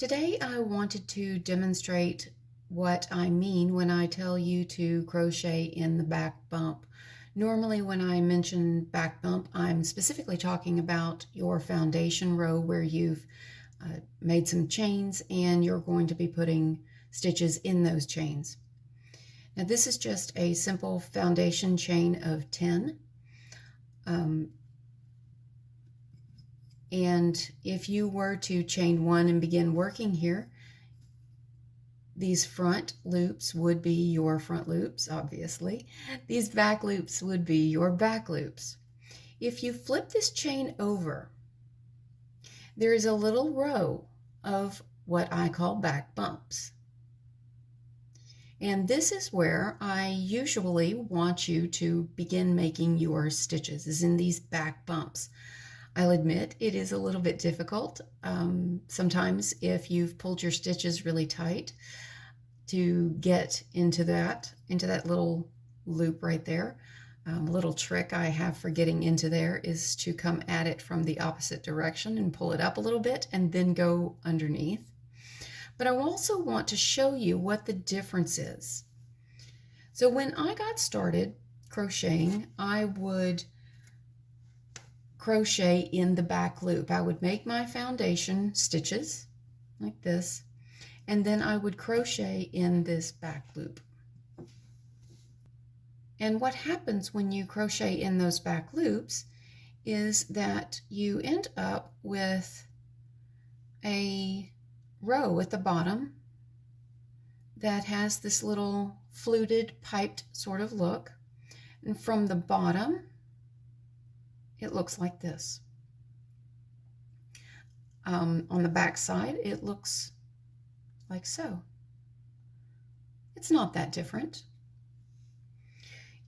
Today I wanted to demonstrate what I mean when I tell you to crochet in the back bump. Normally when I mention back bump, I'm specifically talking about your foundation row where you've made some chains and you're going to be putting stitches in those chains. Now this is just a simple foundation chain of 10. And if you were to chain one and begin working here, these front loops would be your front loops, obviously. These back loops would be your back loops. If you flip this chain over, there is a little row of what I call back bumps. And this is where I usually want you to begin making your stitches, is in these back bumps. I'll admit it is a little bit difficult. Sometimes if you've pulled your stitches really tight to get into that little loop right there. A little trick I have for getting into there is to come at it from the opposite direction and pull it up a little bit and then go underneath. But I also want to show you what the difference is. So when I got started crocheting, I would crochet in the back loop. I would make my foundation stitches like this, and then I would crochet in this back loop. And what happens when you crochet in those back loops is that you end up with a row at the bottom that has this little fluted, piped sort of look. And from the bottom, it looks like this. On the back side, it looks like so. It's not that different.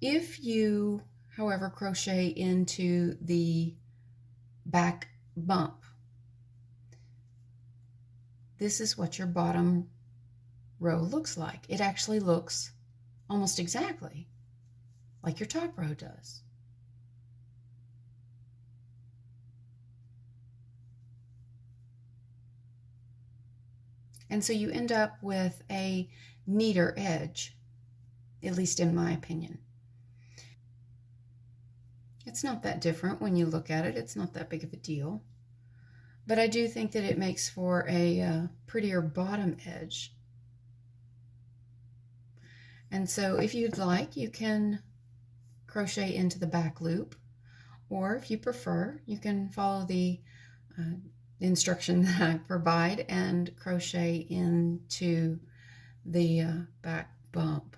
If you, however, crochet into the back bump, this is what your bottom row looks like. It actually looks almost exactly like your top row does. And so you end up with a neater edge, at least in my opinion. It's not that different when you look at it. It's not that big of a deal. But I do think that it makes for a prettier bottom edge. And so if you'd like, you can crochet into the back loop, or if you prefer, you can follow the instruction that I provide and crochet into the back bump.